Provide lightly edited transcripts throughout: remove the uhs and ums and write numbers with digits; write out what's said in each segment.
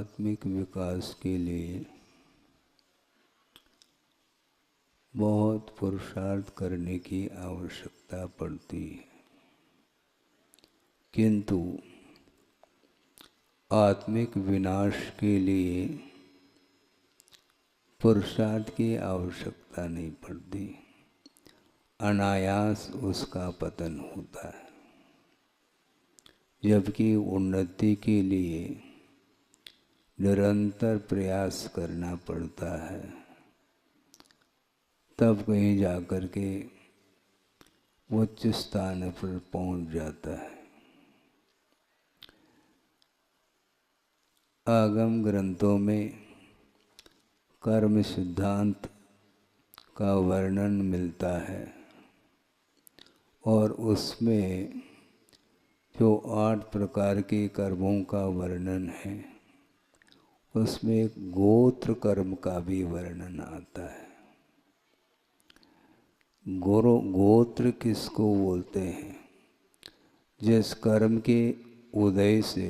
आत्मिक विकास के लिए बहुत पुरुषार्थ करने की आवश्यकता पड़ती है, किंतु आत्मिक विनाश के लिए पुरुषार्थ की आवश्यकता नहीं पड़ती, अनायास उसका पतन होता है। जबकि उन्नति के लिए निरंतर प्रयास करना पड़ता है, तब कहीं जाकर के उच्च स्थान पर पहुंच जाता है। आगम ग्रंथों में कर्म सिद्धांत का वर्णन मिलता है और उसमें जो 8 प्रकार के कर्मों का वर्णन है, उसमें गोत्र कर्म का भी वर्णन आता है। गोत्र किसको बोलते हैं? जिस कर्म के उदय से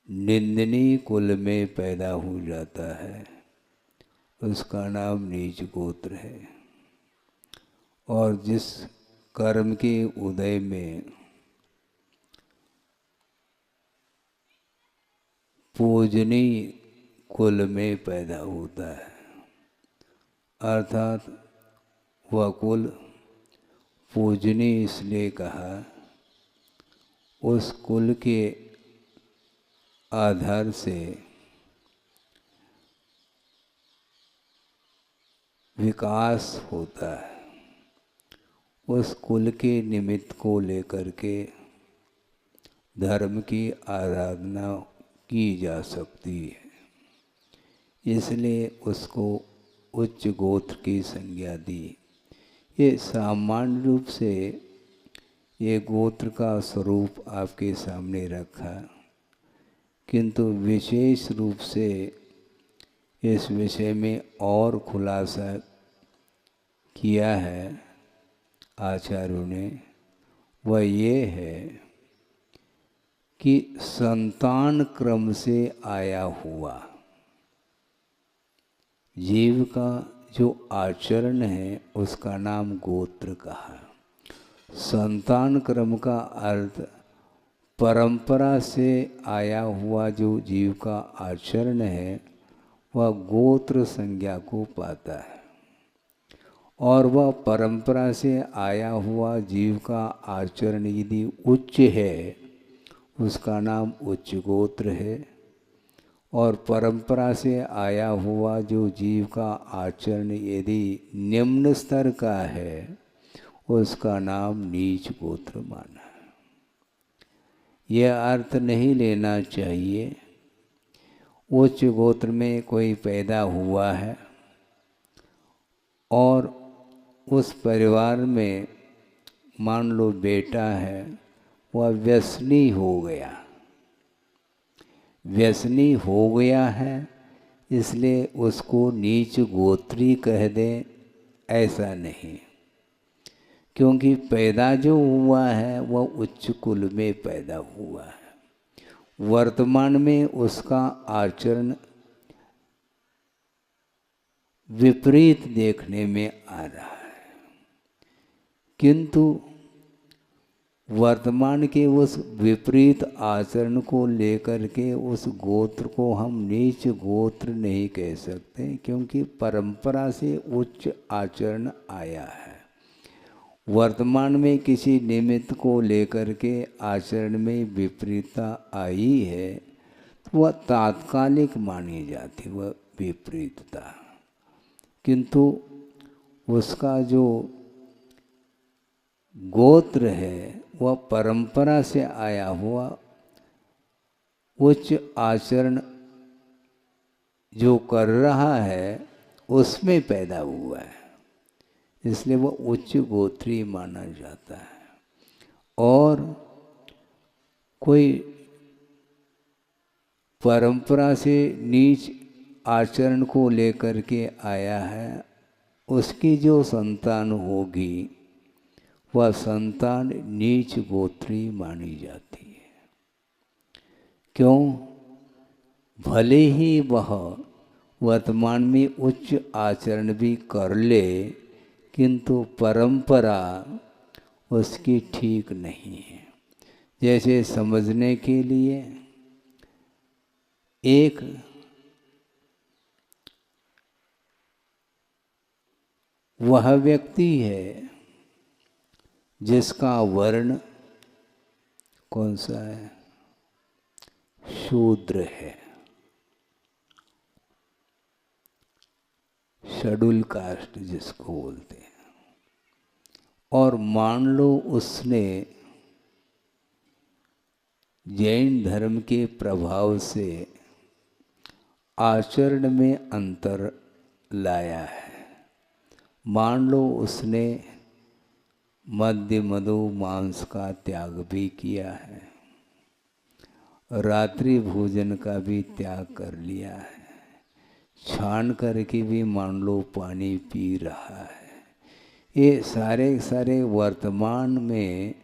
निंदनीय कुल में पैदा हो जाता है, उसका नाम नीच गोत्र है। और जिस कर्म के उदय में पूजनीय कुल में पैदा होता है, अर्थात वह कुल पूजनीय इसलिए कहा, उस कुल के आधार से विकास होता है। उस कुल के निमित्त को लेकर के धर्म की आराधना की जा सकती है, इसलिए उसको उच्च गोत्र की संज्ञा दी। ये सामान्य रूप से ये गोत्र का स्वरूप आपके सामने रखा, किंतु विशेष रूप से इस विषय में और खुलासा किया है आचार्यों ने। वह ये है कि संतान क्रम से आया हुआ जीव का जो आचरण है, उसका नाम गोत्र कहा। संतान क्रम का अर्थ परंपरा से आया हुआ जो जीव का आचरण है, वह गोत्र संज्ञा को पाता है। और वह परंपरा से आया हुआ जीव का आचरण यदि उच्च है, उसका नाम उच्च गोत्र है। और परंपरा से आया हुआ जो जीव का आचरण यदि निम्न स्तर का है, उसका नाम नीच गोत्र माना है। यह अर्थ नहीं लेना चाहिए उच्च गोत्र में कोई पैदा हुआ है और उस परिवार में मान लो बेटा है, वह व्यसनी हो गया। व्यसनी हो गया है इसलिए उसको नीच गोत्री कह दें, ऐसा नहीं। क्योंकि पैदा जो हुआ है वह उच्च कुल में पैदा हुआ है। वर्तमान में उसका आचरण विपरीत देखने में आ रहा है, किंतु वर्तमान के उस विपरीत आचरण को लेकर के उस गोत्र को हम नीच गोत्र नहीं कह सकते, क्योंकि परंपरा से उच्च आचरण आया है। वर्तमान में किसी निमित्त को लेकर के आचरण में विपरीतता आई है, तो वह तात्कालिक मानी जाती, वह विपरीतता। किंतु उसका जो गोत्र है वह परंपरा से आया हुआ उच्च आचरण जो कर रहा है, उसमें पैदा हुआ है, इसलिए वह उच्च गोत्री माना जाता है। और कोई परंपरा से नीच आचरण को लेकर के आया है, उसकी जो संतान होगी वह संतान नीच गोत्री मानी जाती है। क्यों? भले ही वह वर्तमान में उच्च आचरण भी कर ले, किंतु परंपरा उसकी ठीक नहीं है। जैसे समझने के लिए एक वह व्यक्ति है जिसका वर्ण कौन सा है? शूद्र है, शेड्यूल कास्ट जिसको बोलते हैं। और मान लो उसने जैन धर्म के प्रभाव से आचरण में अंतर लाया है। मान लो उसने मद्य मधु मांस का त्याग भी किया है, रात्रि भोजन का भी त्याग कर लिया है, छान करके भी मान लो पानी पी रहा है। ये सारे वर्तमान में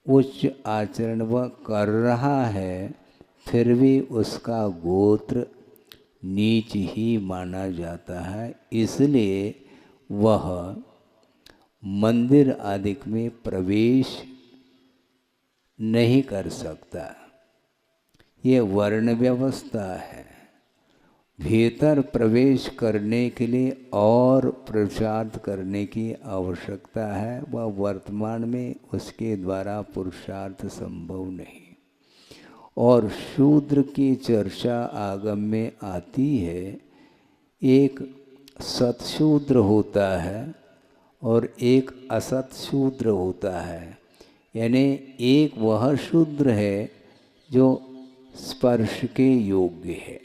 उच्च आचरण वह कर रहा है, फिर भी उसका गोत्र नीच ही माना जाता है। इसलिए वह मंदिर आदि में प्रवेश नहीं कर सकता। ये वर्ण व्यवस्था है। भीतर प्रवेश करने के लिए और पुरुषार्थ करने की आवश्यकता है, वह वर्तमान में उसके द्वारा पुरुषार्थ संभव नहीं। और शूद्र की चर्चा आगम में आती है। एक सतशूद्र होता है और एक असतशूद्र होता है। यानी एक वह शूद्र है जो स्पर्श के योग्य है,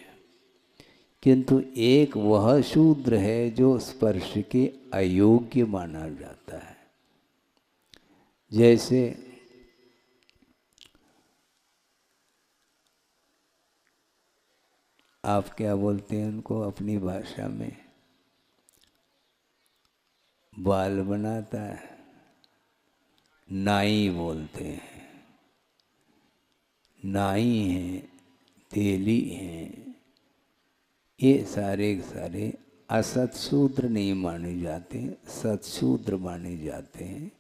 किंतु एक वह शूद्र है जो स्पर्श के अयोग्य माना जाता है। जैसे आप क्या बोलते हैं उनको अपनी भाषा में? बाल बनाता है, नाई बोलते हैं। नाई हैं, तेली हैं, ये सारे असतशूद्र नहीं माने जाते, सतशूद्र माने जाते हैं।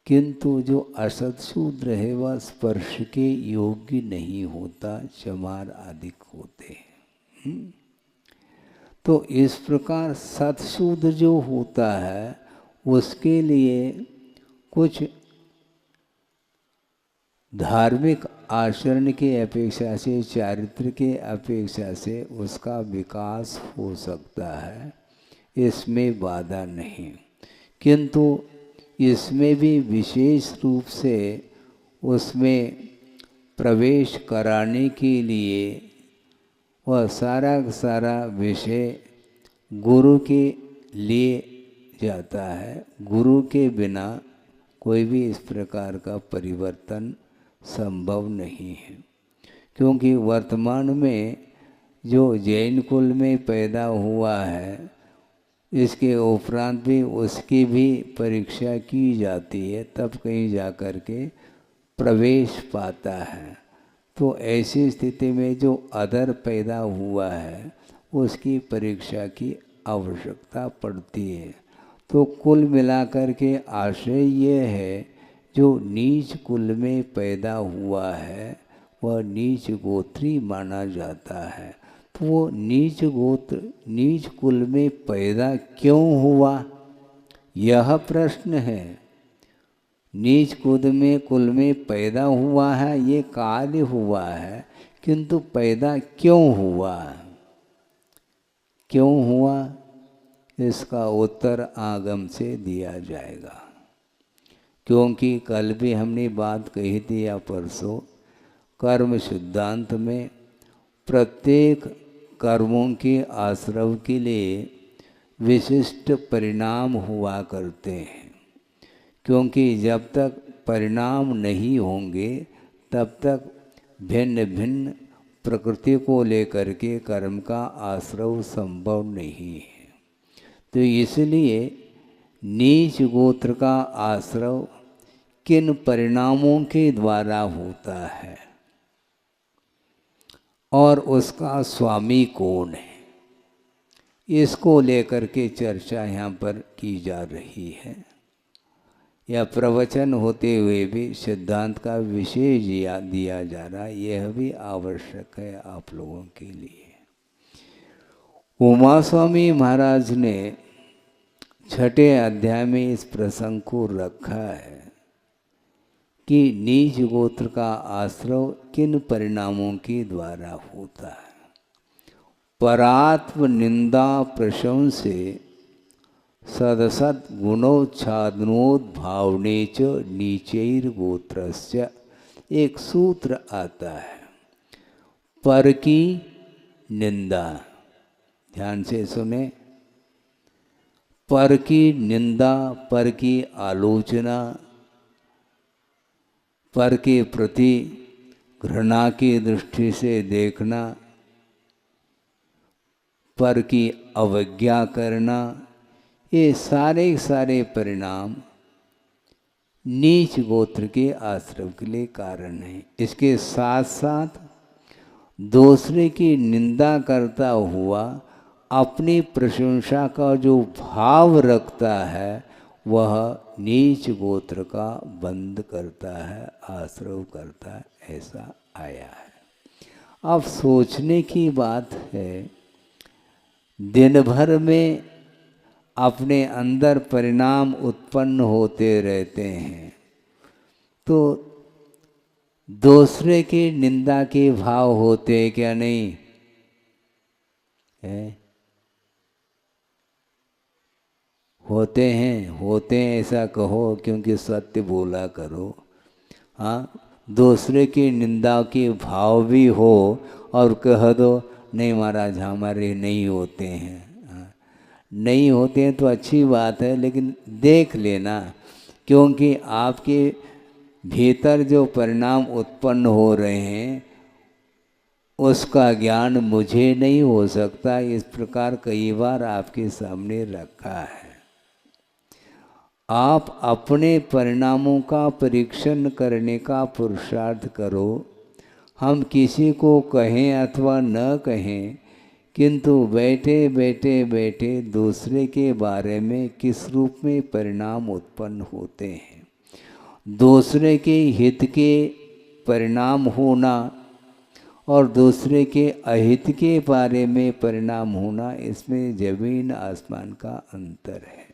किंतु जो असतशूद्र है वह स्पर्श के योग्य नहीं होता, चमार आदि होते हैं। तो इस प्रकार सतशूद्र जो होता है उसके लिए कुछ धार्मिक आचरण के अपेक्षा से, चारित्र के अपेक्षा से उसका विकास हो सकता है, इसमें बाधा नहीं। किंतु इसमें भी विशेष रूप से उसमें प्रवेश कराने के लिए वह सारा विषय गुरु के लिए जाता है। गुरु के बिना कोई भी इस प्रकार का परिवर्तन संभव नहीं है। क्योंकि वर्तमान में जो जैन कुल में पैदा हुआ है, इसके उपरांत भी उसकी भी परीक्षा की जाती है, तब कहीं जा कर के प्रवेश पाता है। तो ऐसी स्थिति में जो अदर पैदा हुआ है उसकी परीक्षा की आवश्यकता पड़ती है। तो कुल मिलाकर के आशय ये है, जो नीच कुल में पैदा हुआ है वह नीच गोत्री माना जाता है। तो वो नीच गोत्र नीच कुल में पैदा क्यों हुआ, यह प्रश्न है। नीच कुल में पैदा हुआ है, ये कार्य हुआ है, किंतु पैदा क्यों हुआ? क्यों हुआ, इसका उत्तर आगम से दिया जाएगा। क्योंकि कल भी हमने बात कही थी या परसों, कर्म सिद्धांत में प्रत्येक कर्मों के आश्रव के लिए विशिष्ट परिणाम हुआ करते हैं। क्योंकि जब तक परिणाम नहीं होंगे तब तक भिन्न भिन्न प्रकृति को लेकर के कर्म का आश्रव संभव नहीं है। तो इसलिए नीच गोत्र का आश्रव किन परिणामों के द्वारा होता है, और उसका स्वामी कौन है, इसको लेकर के चर्चा यहाँ पर की जा रही है। यह प्रवचन होते हुए भी सिद्धांत का विशेष दिया जा रहा है, यह भी आवश्यक है आप लोगों के लिए। उमा स्वामी महाराज ने छठे अध्याय में इस प्रसंग को रखा है कि नीच गोत्र का आश्रय किन परिणामों के द्वारा होता है। परात्म निंदा प्रशंसे सदसद गुणोच्छादनोद्भावने च नीचैर गोत्रस्य, एक सूत्र आता है। पर की निंदा, ध्यान से सुने, पर की निंदा, पर की आलोचना, पर के प्रति घृणा की दृष्टि से देखना, पर की अवज्ञा करना, ये सारे परिणाम नीच गोत्र के आश्रय के लिए कारण है। इसके साथ साथ दूसरे की निंदा करता हुआ अपनी प्रशंसा का जो भाव रखता है वह नीच गोत्र का बंद करता है, आश्रय करता है, ऐसा आया है। अब सोचने की बात है, दिन भर में अपने अंदर परिणाम उत्पन्न होते रहते हैं, तो दूसरे की निंदा के भाव होते हैं क्या नहीं है? होते हैं ऐसा कहो, क्योंकि सत्य बोला करो। हाँ, दूसरे की निंदा के भाव भी हो और कह दो नहीं महाराज हमारे नहीं होते हैं। नहीं होते हैं तो अच्छी बात है, लेकिन देख लेना, क्योंकि आपके भीतर जो परिणाम उत्पन्न हो रहे हैं उसका ज्ञान मुझे नहीं हो सकता। इस प्रकार कई बार आपके सामने रखा है। आप अपने परिणामों का परीक्षण करने का पुरुषार्थ करो। हम किसी को कहें अथवा न कहें, किंतु बैठे दूसरे के बारे में किस रूप में परिणाम उत्पन्न होते हैं, दूसरे के हित के परिणाम होना और दूसरे के अहित के बारे में परिणाम होना, इसमें जमीन आसमान का अंतर है।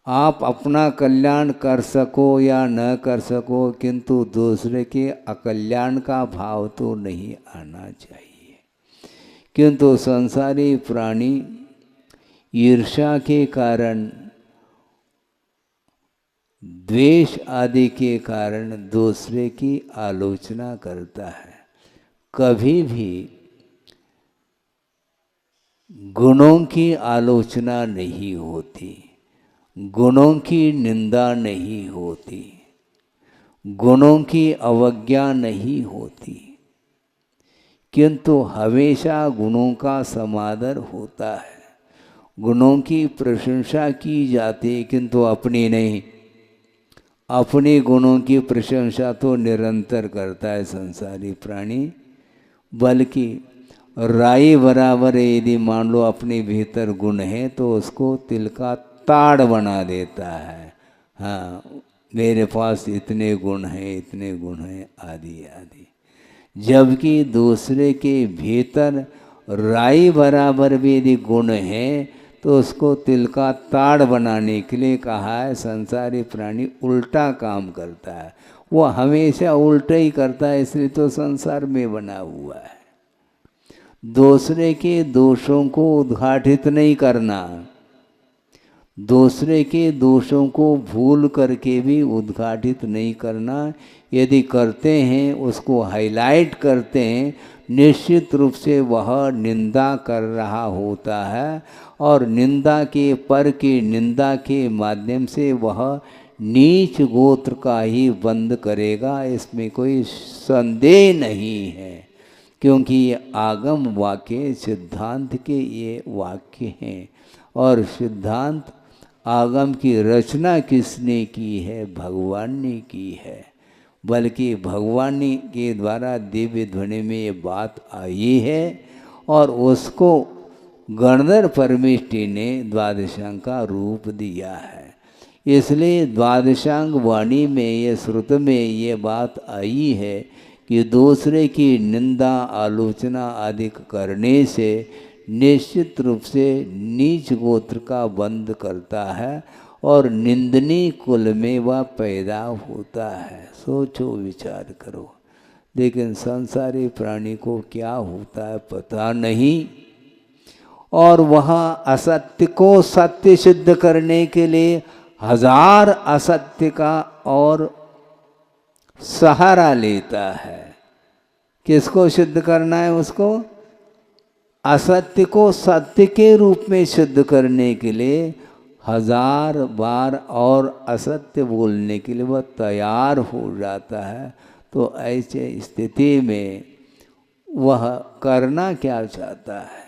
आप अपना कल्याण कर सको या न कर सको, किंतु दूसरे के अकल्याण का भाव तो नहीं आना चाहिए। किंतु संसारी प्राणी ईर्ष्या के कारण, द्वेष आदि के कारण दूसरे की आलोचना करता है। कभी भी गुणों की आलोचना नहीं होती, गुणों की निंदा नहीं होती, गुणों की अवज्ञा नहीं होती, किंतु हमेशा गुणों का समादर होता है। गुणों की प्रशंसा की जाती है, किंतु अपनी नहीं। अपने गुणों की प्रशंसा तो निरंतर करता है संसारी प्राणी, बल्कि राई बराबर यदि मान लो अपने भीतर गुण है तो उसको तिल का ताड़ बना देता है। हाँ, मेरे पास इतने गुण हैं, इतने गुण हैं, आदि आदि। जबकि दूसरे के भीतर राई बराबर भी यदि गुण है तो उसको तिल का ताड़ बनाने के लिए कहा है। संसारी प्राणी उल्टा काम करता है, वो हमेशा उल्टा ही करता है, इसलिए तो संसार में बना हुआ है। दूसरे के दोषों को उद्घाटित नहीं करना, दूसरे के दोषों को भूल करके भी उद्घाटित नहीं करना। यदि करते हैं, उसको हाईलाइट करते हैं, निश्चित रूप से वह निंदा कर रहा होता है, और निंदा के पर की निंदा के माध्यम से वह नीच गोत्र का ही बंद करेगा, इसमें कोई संदेह नहीं है। क्योंकि ये आगम वाक्य सिद्धांत के ये वाक्य हैं, और सिद्धांत आगम की रचना किसने की है? भगवान ने की है। बल्कि भगवान के द्वारा दिव्य ध्वनि में ये बात आई है और उसको गणधर परमेष्टि ने द्वादशांग का रूप दिया है। इसलिए द्वादशांग वाणी में ये श्रुत में ये बात आई है कि दूसरे की निंदा आलोचना आदि करने से निश्चित रूप से नीच गोत्र का बंध करता है और निंदनीय कुल में वह पैदा होता है। सोचो विचार करो। लेकिन संसारी प्राणी को क्या होता है पता नहीं, और वह असत्य को सत्य सिद्ध करने के लिए हजार असत्य का और सहारा लेता है। किसको सिद्ध करना है? उसको असत्य को सत्य के रूप में सिद्ध करने के लिए हजार बार और असत्य बोलने के लिए वह तैयार हो जाता है। तो ऐसे स्थिति में वह करना क्या चाहता है?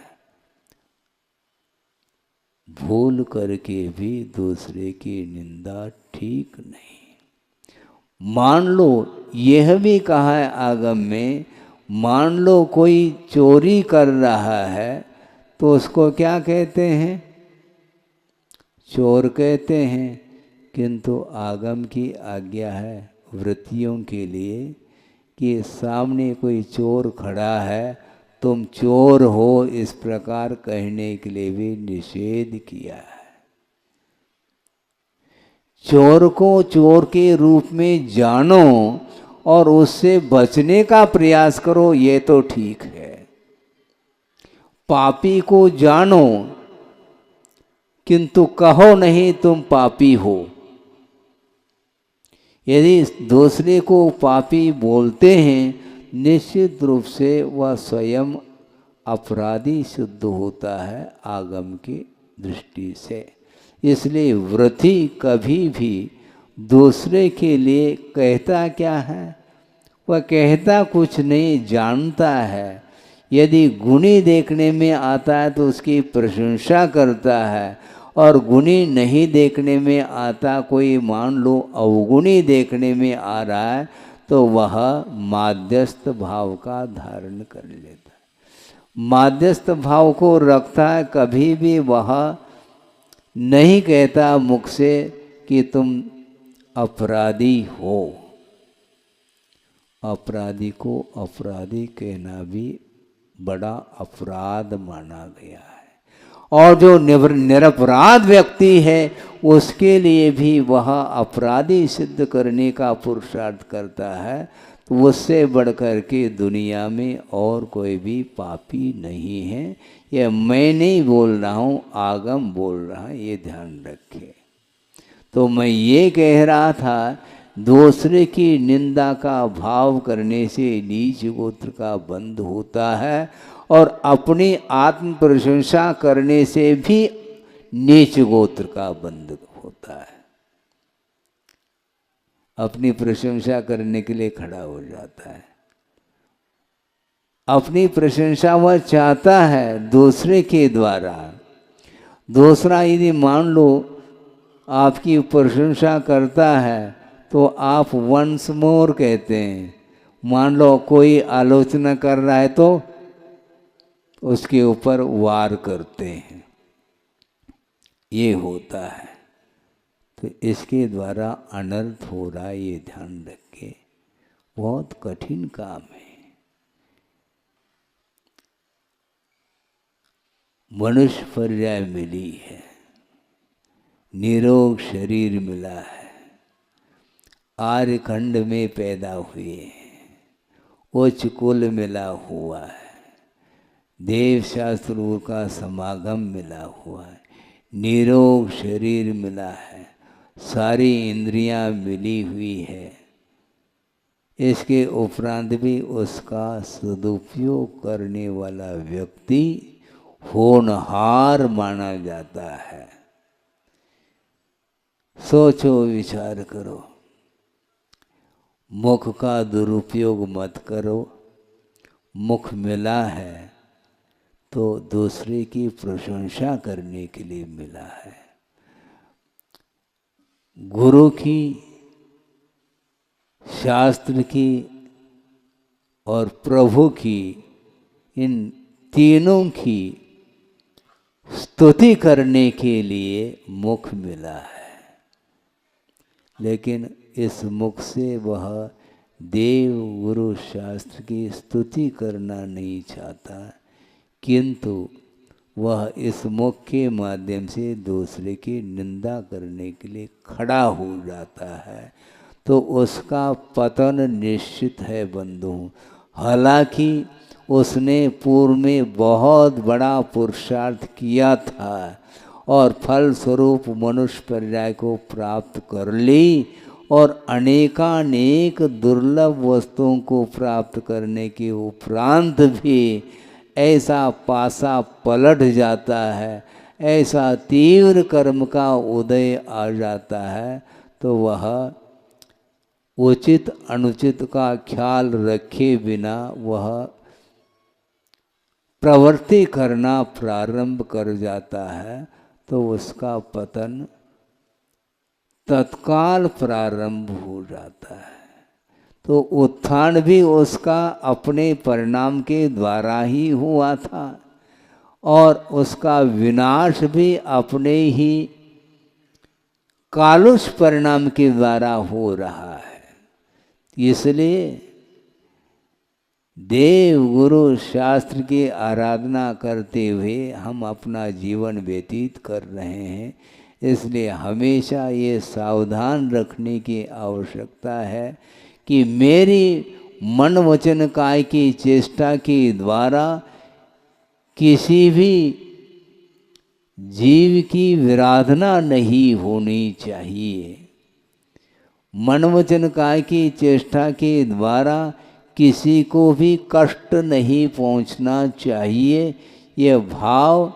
भूल करके भी दूसरे की निंदा ठीक नहीं। मान लो, यह भी कहा है आगम में, मान लो कोई चोरी कर रहा है तो उसको क्या कहते हैं? चोर कहते हैं। किंतु आगम की आज्ञा है व्रतियों के लिए कि सामने कोई चोर खड़ा है, तुम चोर हो इस प्रकार कहने के लिए भी निषेध किया है। चोर को चोर के रूप में जानो और उससे बचने का प्रयास करो, ये तो ठीक है। पापी को जानो किंतु कहो नहीं तुम पापी हो। यदि दूसरे को पापी बोलते हैं, निश्चित रूप से वह स्वयं अपराधी सिद्ध होता है आगम की दृष्टि से। इसलिए व्रती कभी भी दूसरे के लिए कहता क्या है? वह कहता कुछ नहीं, जानता है। यदि गुणी देखने में आता है तो उसकी प्रशंसा करता है, और गुणी नहीं देखने में आता, कोई मान लो अवगुणी देखने में आ रहा है, तो वह माध्यस्थ भाव का धारण कर लेता है। माध्यस्थ भाव को रखता है। कभी भी वह नहीं कहता मुख से कि तुम अपराधी हो। अपराधी को अपराधी कहना भी बड़ा अपराध माना गया है। और जो निरपराध व्यक्ति है उसके लिए भी वह अपराधी सिद्ध करने का पुरुषार्थ करता है। तो उससे बढ़कर के दुनिया में और कोई भी पापी नहीं है। यह मैं नहीं बोल रहा हूँ, आगम बोल रहा है, ये ध्यान रखें। तो मैं ये कह रहा था, दूसरे की निंदा का भाव करने से नीच गोत्र का बंध होता है, और अपनी आत्म प्रशंसा करने से भी नीच गोत्र का बंध होता है। अपनी प्रशंसा करने के लिए खड़ा हो जाता है। अपनी प्रशंसा वह चाहता है दूसरे के द्वारा। दूसरा यदि मान लो आपकी प्रशंसा करता है तो आप वंस मोर कहते हैं। मान लो कोई आलोचना कर रहा है तो उसके ऊपर वार करते हैं। ये होता है। तो इसके द्वारा अनर्थ हो रहा है, ये ध्यान रखें। बहुत कठिन काम है। मनुष्य पर्याय मिली है, निरोग शरीर मिला है, आर्यखंड में पैदा हुए हैं, उच्च कुल मिला हुआ है, देव शास्त्रों का समागम मिला हुआ है, निरोग शरीर मिला है, सारी इंद्रियां मिली हुई है। इसके उपरांत भी उसका सदुपयोग करने वाला व्यक्ति होनहार माना जाता है। सोचो विचार करो। मुख का दुरुपयोग मत करो। मुख मिला है तो दूसरे की प्रशंसा करने के लिए मिला है। गुरु की शास्त्र की और प्रभु की, इन तीनों की स्तुति करने के लिए मुख मिला है, लेकिन इस मुख से वह देव गुरु शास्त्र की स्तुति करना नहीं चाहता, किंतु वह इस मुख के माध्यम से दूसरे की निंदा करने के लिए खड़ा हो जाता है, तो उसका पतन निश्चित है बंधु। हालांकि उसने पूर्व में बहुत बड़ा पुरुषार्थ किया था और फल स्वरूप मनुष्य पर्याय को प्राप्त कर ली, और अनेकानेक दुर्लभ वस्तुओं को प्राप्त करने के उपरांत भी ऐसा पासा पलट जाता है, ऐसा तीव्र कर्म का उदय आ जाता है, तो वह उचित अनुचित का ख्याल रखे बिना वह प्रवृत्ति करना प्रारंभ कर जाता है, तो उसका पतन तत्काल प्रारंभ हो जाता है। तो उत्थान भी उसका अपने परिणाम के द्वारा ही हुआ था, और उसका विनाश भी अपने ही कालुष परिणाम के द्वारा हो रहा है। इसलिए देव गुरु शास्त्र की आराधना करते हुए हम अपना जीवन व्यतीत कर रहे हैं, इसलिए हमेशा ये सावधान रखने की आवश्यकता है कि मेरी मन वचन काय की चेष्टा के द्वारा किसी भी जीव की विराधना नहीं होनी चाहिए। मन वचन काय की चेष्टा के द्वारा किसी को भी कष्ट नहीं पहुंचना चाहिए, यह भाव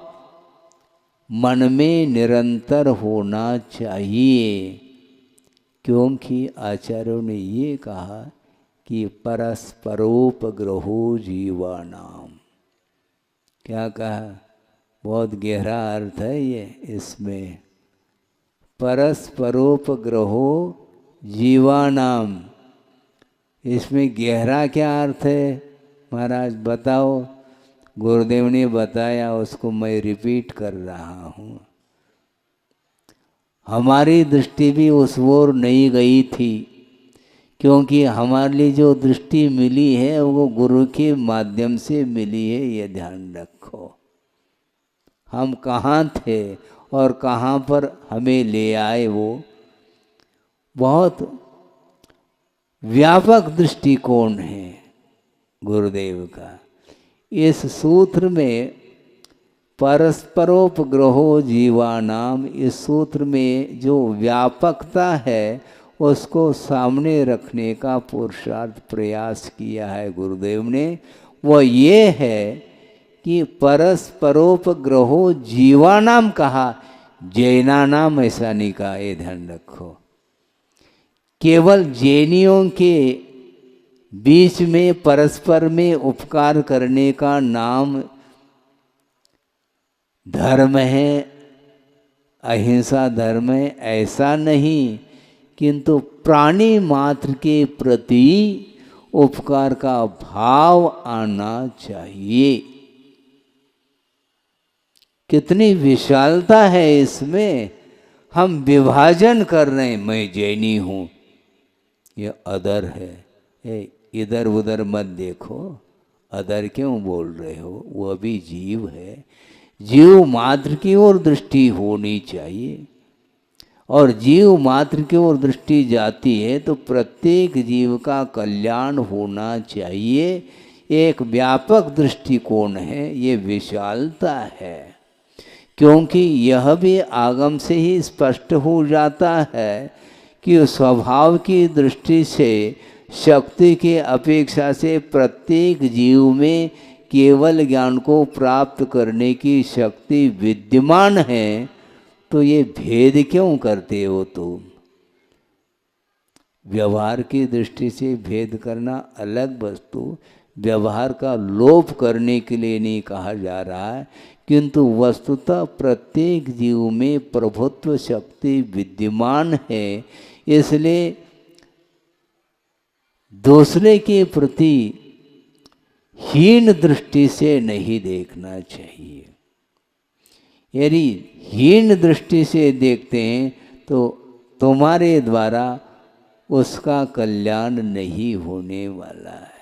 मन में निरंतर होना चाहिए। क्योंकि आचार्यों ने ये कहा कि परस्परोपग्रहो जीवानाम। क्या कहा? बहुत गहरा अर्थ है ये इसमें। परस्परोपग्रहो जीवानाम, इसमें गहरा क्या अर्थ है महाराज बताओ? गुरुदेव ने बताया, उसको मैं रिपीट कर रहा हूँ। हमारी दृष्टि भी उस ओर नहीं गई थी, क्योंकि हमारे लिए जो दृष्टि मिली है वो गुरु के माध्यम से मिली है, ये ध्यान रखो। हम कहाँ थे और कहाँ पर हमें ले आए, वो बहुत व्यापक दृष्टिकोण है गुरुदेव का। इस सूत्र में परस्परोपग्रहो जीवानाम, इस सूत्र में जो व्यापकता है उसको सामने रखने का पुरुषार्थ प्रयास किया है गुरुदेव ने। वो ये है कि परस्परोपग्रहो जीवानाम कहा, जैनानाम ऐसा नहीं कहा, ये ध्यान रखो। केवल जैनियों के बीच में परस्पर में उपकार करने का नाम धर्म है, अहिंसा धर्म है, ऐसा नहीं, किंतु प्राणी मात्र के प्रति उपकार का भाव आना चाहिए। कितनी विशालता है इसमें। हम विभाजन कर रहे हैं, मैं जैनी हूँ, ये अदर है, इधर उधर मत देखो, अदर क्यों बोल रहे हो, वो भी जीव है। जीव मात्र की ओर दृष्टि होनी चाहिए, और जीव मात्र की ओर दृष्टि जाती है तो प्रत्येक जीव का कल्याण होना चाहिए। एक व्यापक दृष्टिकोण है, ये विशालता है। क्योंकि यह भी आगम से ही स्पष्ट हो जाता है कि स्वभाव की दृष्टि से शक्ति के अपेक्षा से प्रत्येक जीव में केवल ज्ञान को प्राप्त करने की शक्ति विद्यमान है, तो ये भेद क्यों करते हो तुम? व्यवहार की दृष्टि से भेद करना अलग वस्तु, व्यवहार का लोप करने के लिए नहीं कहा जा रहा है, किंतु वस्तुतः प्रत्येक जीव में प्रभुत्व शक्ति विद्यमान है। इसलिए दूसरे के प्रति हीन दृष्टि से नहीं देखना चाहिए। यदि हीन दृष्टि से देखते हैं तो तुम्हारे द्वारा उसका कल्याण नहीं होने वाला है।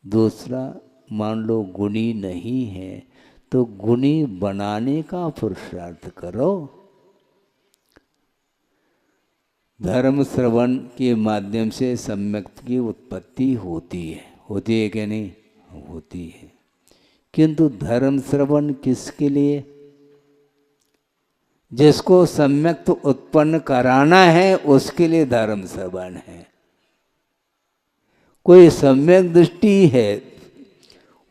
दूसरा, मान लो गुणी नहीं है तो गुणी बनाने का पुरुषार्थ करो। धर्म श्रवण के माध्यम से सम्यक की उत्पत्ति होती है कि नहीं? होती है। किंतु धर्म श्रवण किसके लिए? जिसको सम्यक उत्पन्न कराना है उसके लिए धर्म श्रवण है। कोई सम्यक दृष्टि है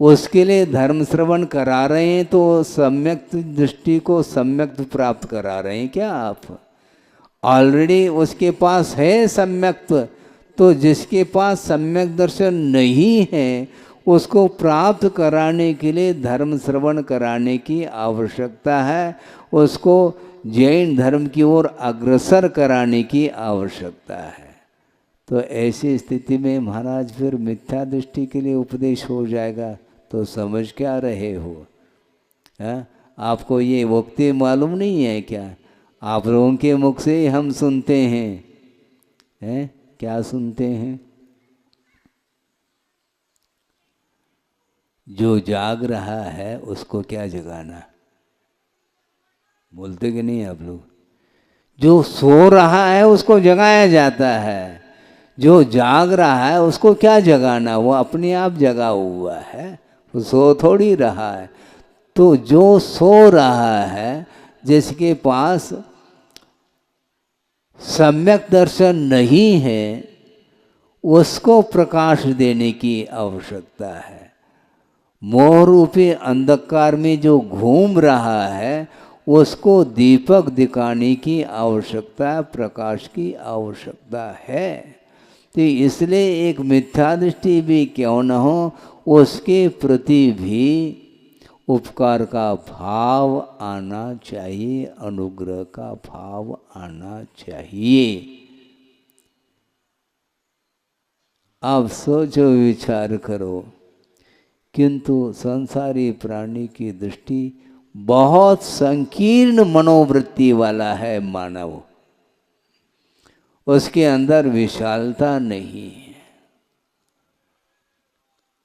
उसके लिए धर्म श्रवण करा रहे हैं, तो सम्यक दृष्टि को सम्यक प्राप्त करा रहे हैं क्या आप? ऑलरेडी उसके पास है सम्यक्त्व, तो जिसके पास सम्यक दर्शन नहीं है उसको प्राप्त कराने के लिए धर्म श्रवण कराने की आवश्यकता है, उसको जैन धर्म की ओर अग्रसर कराने की आवश्यकता है। तो ऐसी स्थिति में महाराज फिर मिथ्या दृष्टि के लिए उपदेश हो जाएगा तो समझ क्या रहे हो? आपको ये वक्ति मालूम नहीं है क्या? आप लोगों के मुख से ही हम सुनते हैं, क्या सुनते हैं? जो जाग रहा है उसको क्या जगाना? बोलते कि नहीं आप लोग? जो सो रहा है उसको जगाया जाता है, जो जाग रहा है उसको क्या जगाना? वो अपने आप जगा हुआ है, वो सो थोड़ी रहा है। तो जो सो रहा है, जिसके पास सम्यक दर्शन नहीं है, उसको प्रकाश देने की आवश्यकता है। मोह रूपी अंधकार में जो घूम रहा है उसको दीपक दिखाने की आवश्यकता, प्रकाश की आवश्यकता है। तो इसलिए एक मिथ्या दृष्टि भी क्यों न हो, उसके प्रति भी उपकार का भाव आना चाहिए, अनुग्रह का भाव आना चाहिए। आप सोचो, विचार करो। किंतु संसारी प्राणी की दृष्टि बहुत संकीर्ण मनोवृत्ति वाला है मानव, उसके अंदर विशालता नहीं है।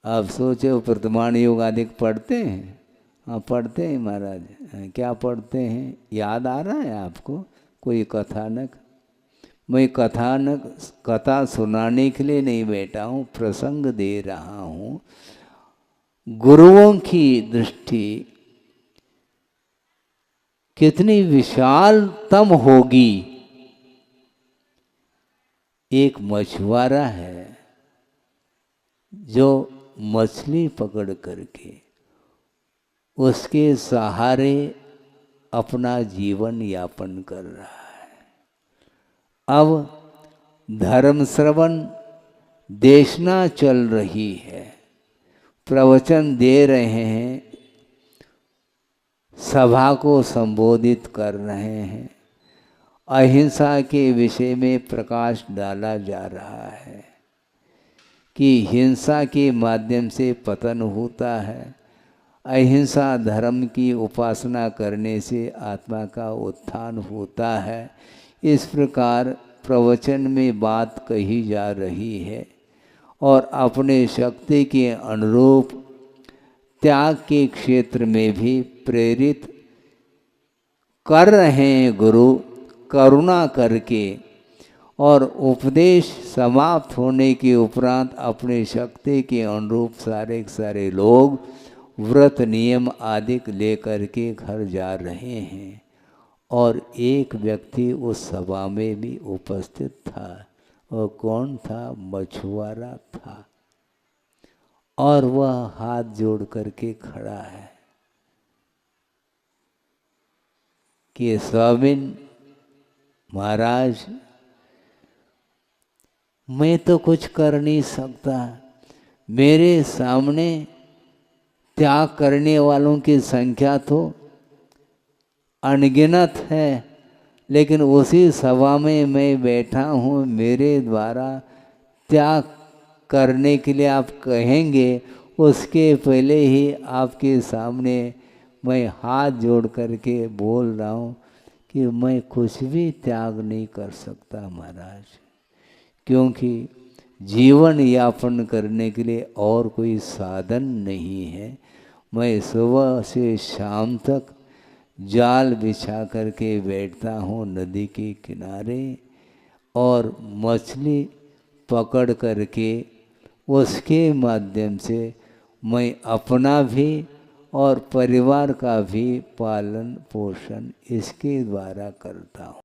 आप सोचो, वर्तमान युग आदि पढ़ते हैं? हाँ पढ़ते हैं महाराज। क्या पढ़ते हैं? याद आ रहा है आपको कोई कथानक? मैं कथा सुनाने के लिए नहीं बैठा हूँ, प्रसंग दे रहा हूँ। गुरुओं की दृष्टि कितनी विशालतम होगी। एक मछुआरा है जो मछली पकड़ करके उसके सहारे अपना जीवन यापन कर रहा है। अब धर्म श्रवण देशना चल रही है, प्रवचन दे रहे हैं, सभा को संबोधित कर रहे हैं, अहिंसा के विषय में प्रकाश डाला जा रहा है कि हिंसा के माध्यम से पतन होता है, अहिंसा धर्म की उपासना करने से आत्मा का उत्थान होता है। इस प्रकार प्रवचन में बात कही जा रही है और अपने शक्ति के अनुरूप त्याग के क्षेत्र में भी प्रेरित कर रहे हैं गुरु, करुणा करके। और उपदेश समाप्त होने के उपरांत अपने शक्ति के अनुरूप सारे लोग व्रत नियम आदि लेकर के घर जा रहे हैं। और एक व्यक्ति उस सभा में भी उपस्थित था। और कौन था? मछुआरा था। और वह हाथ जोड़ करके खड़ा है कि स्वामी महाराज, मैं तो कुछ कर नहीं सकता, मेरे सामने त्याग करने वालों की संख्या तो अनगिनत है, लेकिन उसी सभा में मैं बैठा हूँ, मेरे द्वारा त्याग करने के लिए आप कहेंगे, उसके पहले ही आपके सामने मैं हाथ जोड़ करके बोल रहा हूँ कि मैं कुछ भी त्याग नहीं कर सकता महाराज, क्योंकि जीवन यापन करने के लिए और कोई साधन नहीं है। मैं सुबह से शाम तक जाल बिछा करके बैठता हूँ नदी के किनारे और मछली पकड़ करके उसके माध्यम से मैं अपना भी और परिवार का भी पालन पोषण इसके द्वारा करता हूँ।